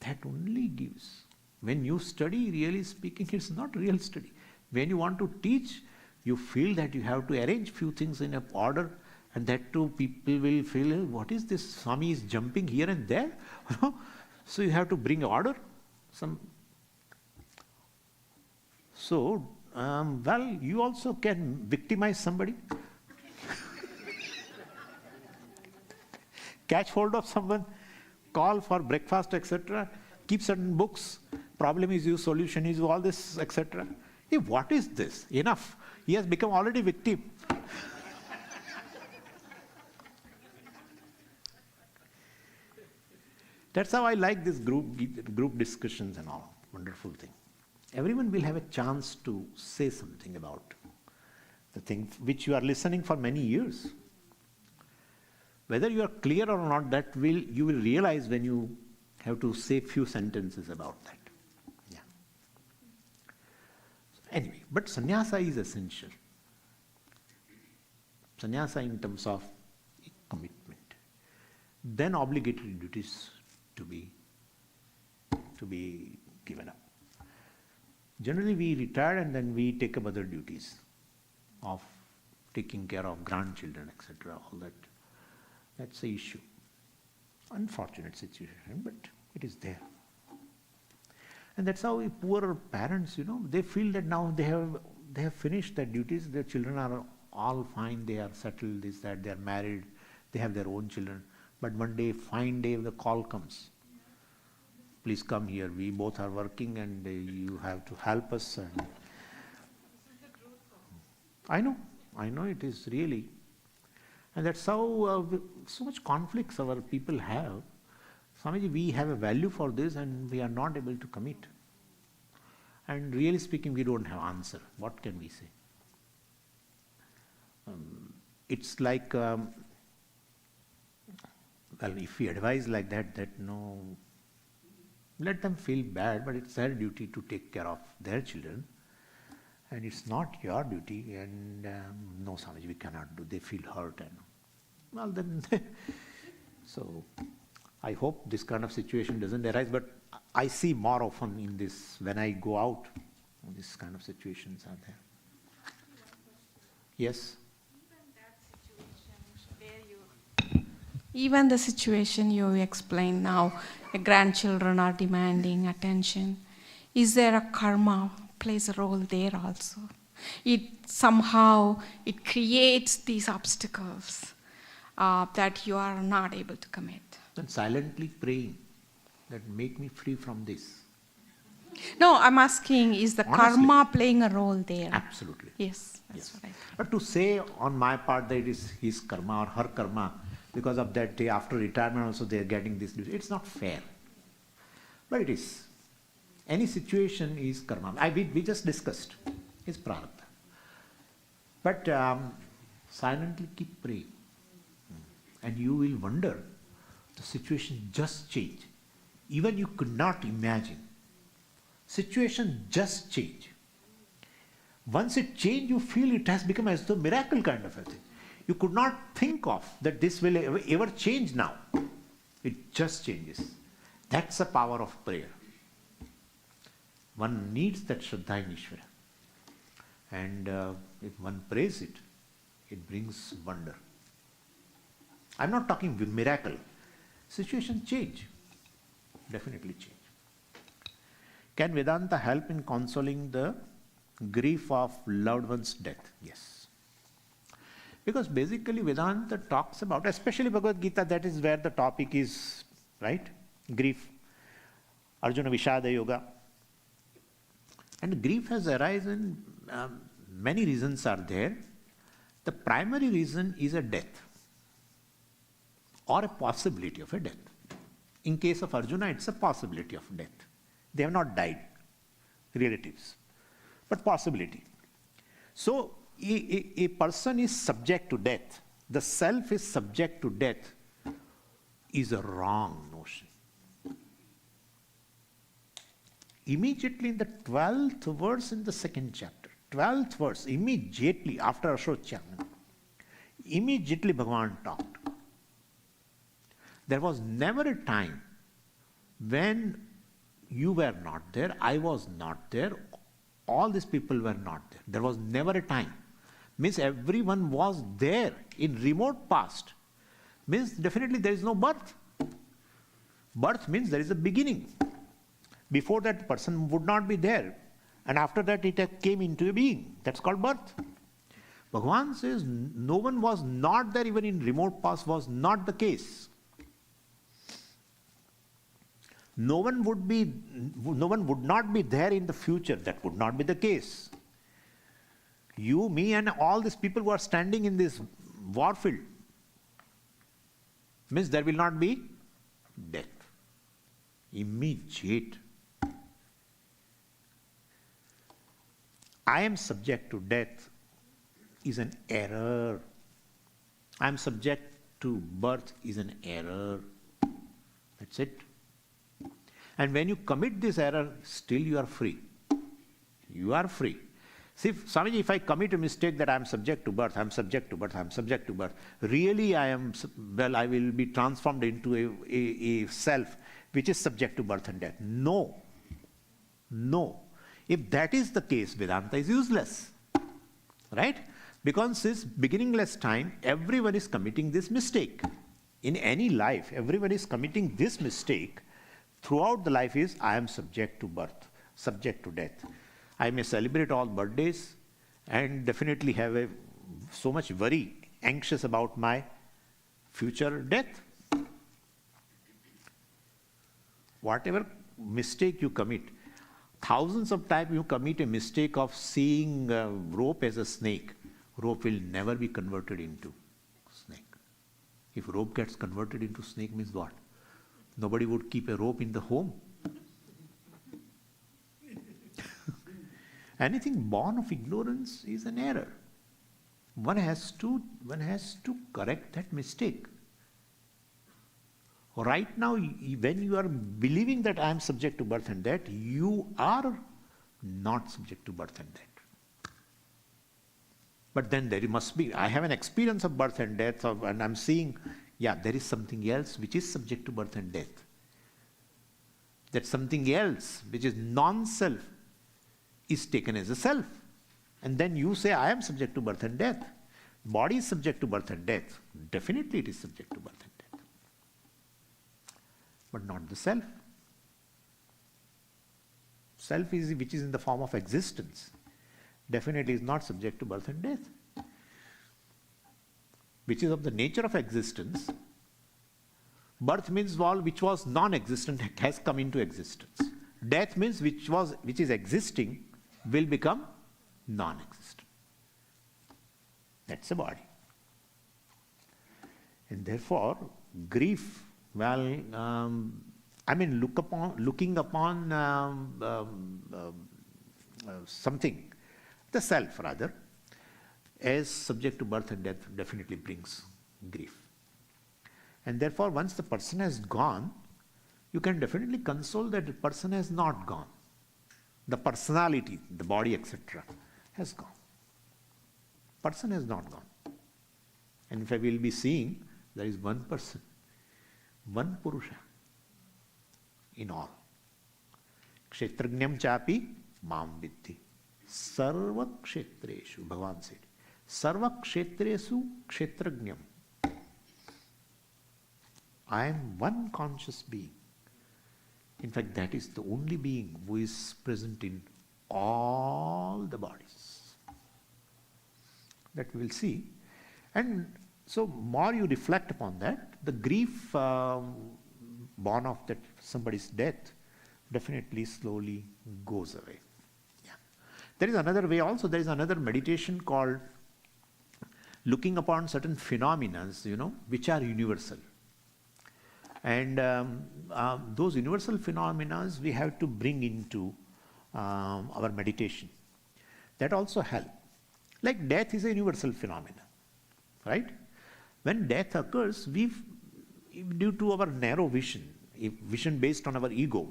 That only gives. When you study, really speaking, it's not real study. When you want to teach, you feel that you have to arrange few things in an order, and that too people will feel, what is this? Swami is jumping here and there. So you have to bring order. Well, you also can victimize somebody. Catch hold of someone, call for breakfast, etc. Keep certain books. Problem is you, solution is you, all this, etc. Hey, what is this? Enough. He has become already victim. That's how I like this group discussions and all. Wonderful thing. Everyone will have a chance to say something about the thing which you are listening for many years. Whether you are clear or not, you will realize when you have to say few sentences about that. Yeah. Anyway, but sannyasa is essential. Sannyasa in terms of commitment. Then obligatory duties to be given up. Generally we retire and then we take up other duties of taking care of grandchildren, etc. All that. That's the issue. Unfortunate situation, but it is there. And that's how poor parents, they feel that now they have finished their duties, their children are all fine, they are settled, this, that, they are married, they have their own children. But one day, fine day, the call comes. Please come here, we both are working and you have to help us. And I know it is really. And that's how so much conflicts our people have. Swamiji, we have a value for this and we are not able to commit. And really speaking, we don't have answer. What can we say? It's like, well, if we advise like that no, let them feel bad, but it's their duty to take care of their children. And it's not your duty, and no, Swamiji, we cannot do. They feel hurt, and well, then. So, I hope this kind of situation doesn't arise. But I see more often in this when I go out. This kind of situations are there. Yes. Even the situation you explained now, the grandchildren are demanding attention. Is there a karma plays a role there also? It creates these obstacles that you are not able to commit. Then silently praying that make me free from this. No, I'm asking, is the Honestly, karma playing a role there? Absolutely. Yes, that's what I think. But to say on my part that it is his karma or her karma, because of that day after retirement also they are getting this, it's not fair. But it is. Any situation is karma. We just discussed. It's prab. But silently keep praying. And you will wonder, the situation just changed. Even you could not imagine. Situation just changed. Once it changed, you feel it has become as though miracle kind of a thing. You could not think of that this will ever change now. It just changes. That's the power of prayer. One needs that Shraddha in Ishvara. And if one prays it, it brings wonder. I'm not talking miracle. Situation change. Definitely change. Can Vedanta help in consoling the grief of loved one's death? Yes. Because basically Vedanta talks about, especially Bhagavad Gita, that is where the topic is, right? Grief. Arjuna Vishada Yoga. And grief has arisen, many reasons are there. The primary reason is a death or a possibility of a death. In case of Arjuna, it's a possibility of death. They have not died, relatives, but possibility. So, a person is subject to death, the self is subject to death, is a wrong notion. Immediately in the 12th verse in the 2nd chapter, 12th verse, immediately after Ashochyana, immediately Bhagavan talked. There was never a time when you were not there, I was not there, all these people were not there. There was never a time. Means everyone was there in remote past. Means definitely there is no birth. Birth means there is a beginning. Before that, the person would not be there. And after that, it came into a being. That's called birth. Bhagavan says no one was not there even in remote past was not the case. No one would not be there in the future. That would not be the case. You, me, and all these people who are standing in this war field, means there will not be death. Immediate. I am subject to death is an error. I am subject to birth is an error. That's it. And when you commit this error, still you are free. You are free. See, Swamiji, if I commit a mistake that I am subject to birth, I am subject to birth, I am subject to birth, really I will be transformed into a self which is subject to birth and death. No. No. If that is the case, Vedanta is useless. Right? Because since beginningless time, everyone is committing this mistake. In any life, everyone is committing this mistake. Throughout the life is, I am subject to birth, subject to death. I may celebrate all birthdays and definitely have so much worry, anxious about my future death. Whatever mistake you commit, thousands of times you commit a mistake of seeing rope as a snake. Rope will never be converted into snake. If rope gets converted into snake means what? Nobody would keep a rope in the home. Anything born of ignorance is an error. One has to correct that mistake. Right now, when you are believing that I am subject to birth and death, you are not subject to birth and death. But then there must be, I have an experience of birth and death, and I'm seeing, yeah, there is something else which is subject to birth and death. That something else which is non-self is taken as a self. And then you say, I am subject to birth and death. Body is subject to birth and death. Definitely it is subject to birth and death. But not the self. Self is which is in the form of existence. Definitely is not subject to birth and death. Which is of the nature of existence. Birth means all which was non-existent has come into existence. Death means which is existing will become non-existent. That's the body. And therefore, grief, looking upon something, the self rather, as subject to birth and death definitely brings grief. And therefore, once the person has gone, you can definitely console that the person has not gone. The personality, the body, etc., has gone. Person has not gone. And if I will be seeing, there is one person, one Purusha in all. Kshetrajnam chapi mam viddhi. Sarva kshetreshu, Bhagavan said. Sarva kshetresu kshetrajnam. I am one conscious being. In fact, that is the only being who is present in all the bodies. That we will see. And so more you reflect upon that, the grief born of that somebody's death definitely slowly goes away. Yeah. There is another way also, there is another meditation called looking upon certain phenomena, which are universal. And those universal phenomena we have to bring into our meditation. That also helps. Like death is a universal phenomenon, right? When death occurs, due to our narrow vision, vision based on our ego,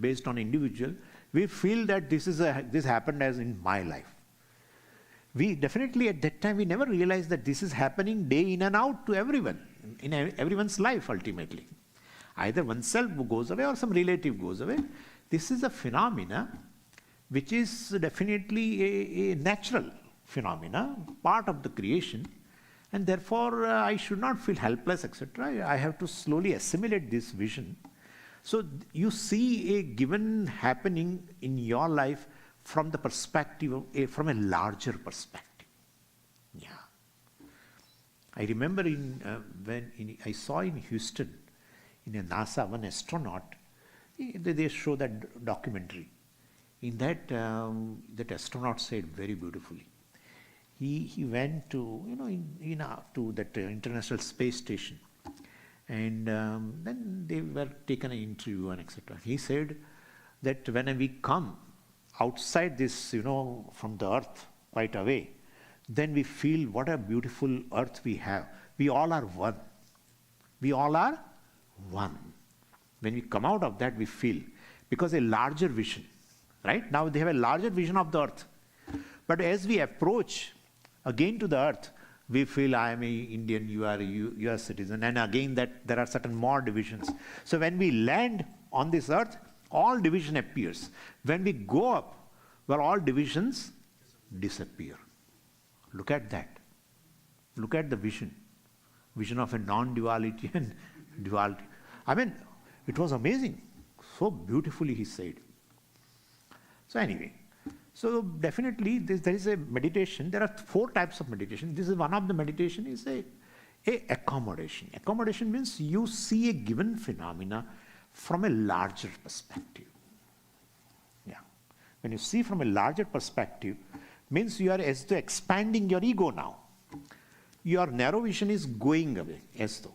based on individual, we feel that this happened as in my life. We definitely at that time, we never realized that this is happening day in and out to everyone, in everyone's life ultimately. Either oneself goes away or some relative goes away. This is a phenomena which is definitely a natural phenomena, part of the creation, and therefore I should not feel helpless, etc. I have to slowly assimilate this vision. So you see a given happening in your life from the perspective of from a larger perspective. Yeah. I remember I saw in Houston, in a NASA, one astronaut, they show that documentary. In that, that astronaut said very beautifully. He went to to that International Space Station, and then they were taken an interview and etc. He said that when we come outside this, from the earth quite away, then we feel what a beautiful earth we have. We all are one. We all are one. When we come out of that, we feel, because a larger vision, right? Now they have a larger vision of the earth. But as we approach again to the earth, we feel I am a Indian, you are a US citizen, and again that there are certain more divisions. So when we land on this earth, all division appears. When we go up, well, all divisions disappear. Look at that. Look at the vision of a non-duality and duality. I mean, it was amazing. So beautifully he said. So anyway, so definitely there is a meditation. There are 4 types of meditation. This is one of the meditation is a accommodation. Accommodation means you see a given phenomena from a larger perspective. Yeah. When you see from a larger perspective, means you are as though expanding your ego now. Your narrow vision is going away as though.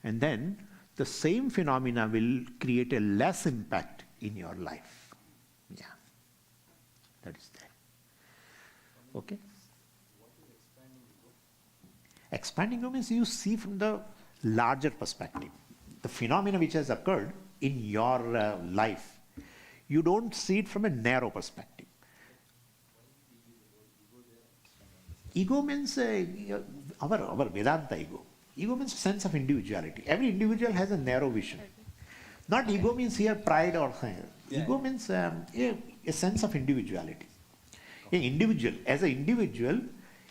And then the same phenomena will create a less impact in your life. Yeah. That is there. Okay? What is expanding ego? Expanding ego means you see from the larger perspective. The phenomena which has occurred in your life, you don't see it from a narrow perspective. Ego means our Vedanta ego. Ego means sense of individuality. Every individual has a narrow vision. Not ego means here pride or something. Ego means a sense of individuality. An individual, as an individual,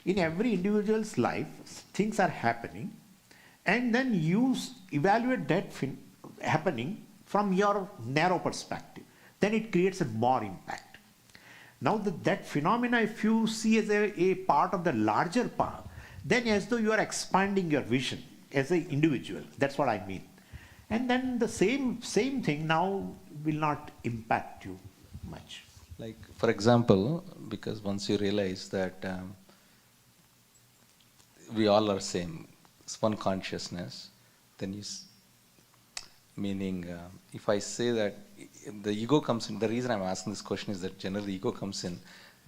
in every individual's life, things are happening, and then you evaluate that happening from your narrow perspective. Then it creates a more impact. Now that phenomena, if you see as a part of the larger part, then as though you are expanding your vision as an individual. That's what I mean. And then the same thing now will not impact you much. Like, for example, because once you realize that we all are same, it's one consciousness, then meaning if I say that the ego comes in, the reason I'm asking this question is that generally ego comes in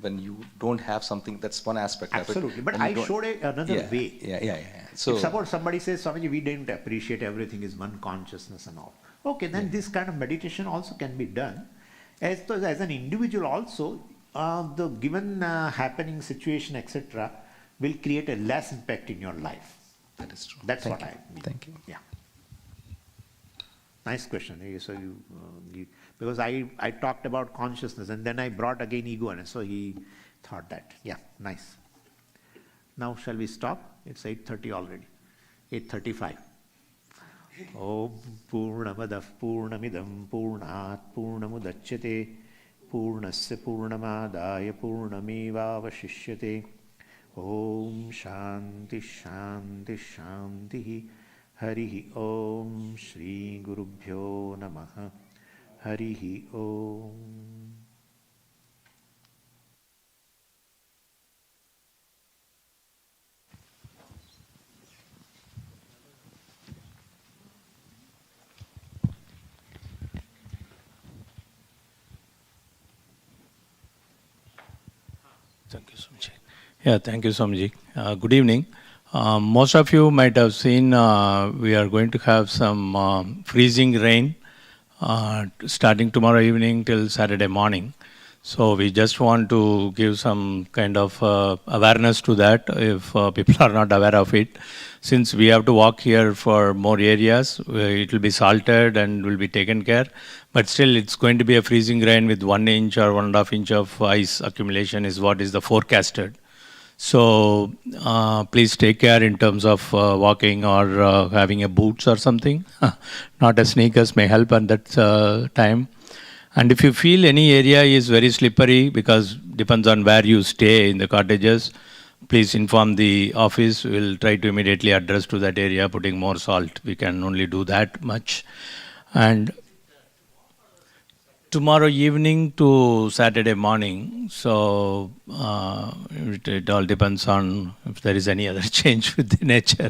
when you don't have something, that's one aspect Absolutely. of it. But I showed another way. Yeah. So if suppose somebody says, Swamiji, we didn't appreciate everything is one consciousness and all. Okay, then this kind of meditation also can be done. As an individual also, the given happening situation, etc., will create a less impact in your life. that is true. That's Thank what you. I mean. Thank you. Yeah. Nice question. So because I talked about consciousness and then I brought again ego, and so he thought that. Yeah, nice. Now shall we stop? It's 8:30 already. 8:35. Om Purnamadav Purnamidam Purnat Purnamudachyate Purnasya Purnamadaya Purnamevavashishyate Om Shanti Shanti Shanti. Harihi Om Shri Gurubhyo Namaha. Harihi Om. Thank you, Swamiji. Yeah, thank you, Swamiji. Good evening. Most of you might have seen we are going to have some freezing rain starting tomorrow evening till Saturday morning. So we just want to give some kind of awareness to that if people are not aware of it. Since we have to walk here for more areas, it will be salted and will be taken care. But still, it's going to be a freezing rain with 1 inch or 1.5 inch of ice accumulation is what is the forecasted. So please take care in terms of walking or having a boots or something. Not a sneakers may help at that time. And if you feel any area is very slippery, because depends on where you stay in the cottages, please inform the office. We'll try to immediately address to that area, putting more salt. We can only do that much. And tomorrow evening to Saturday morning, so it all depends on if there is any other change with the nature.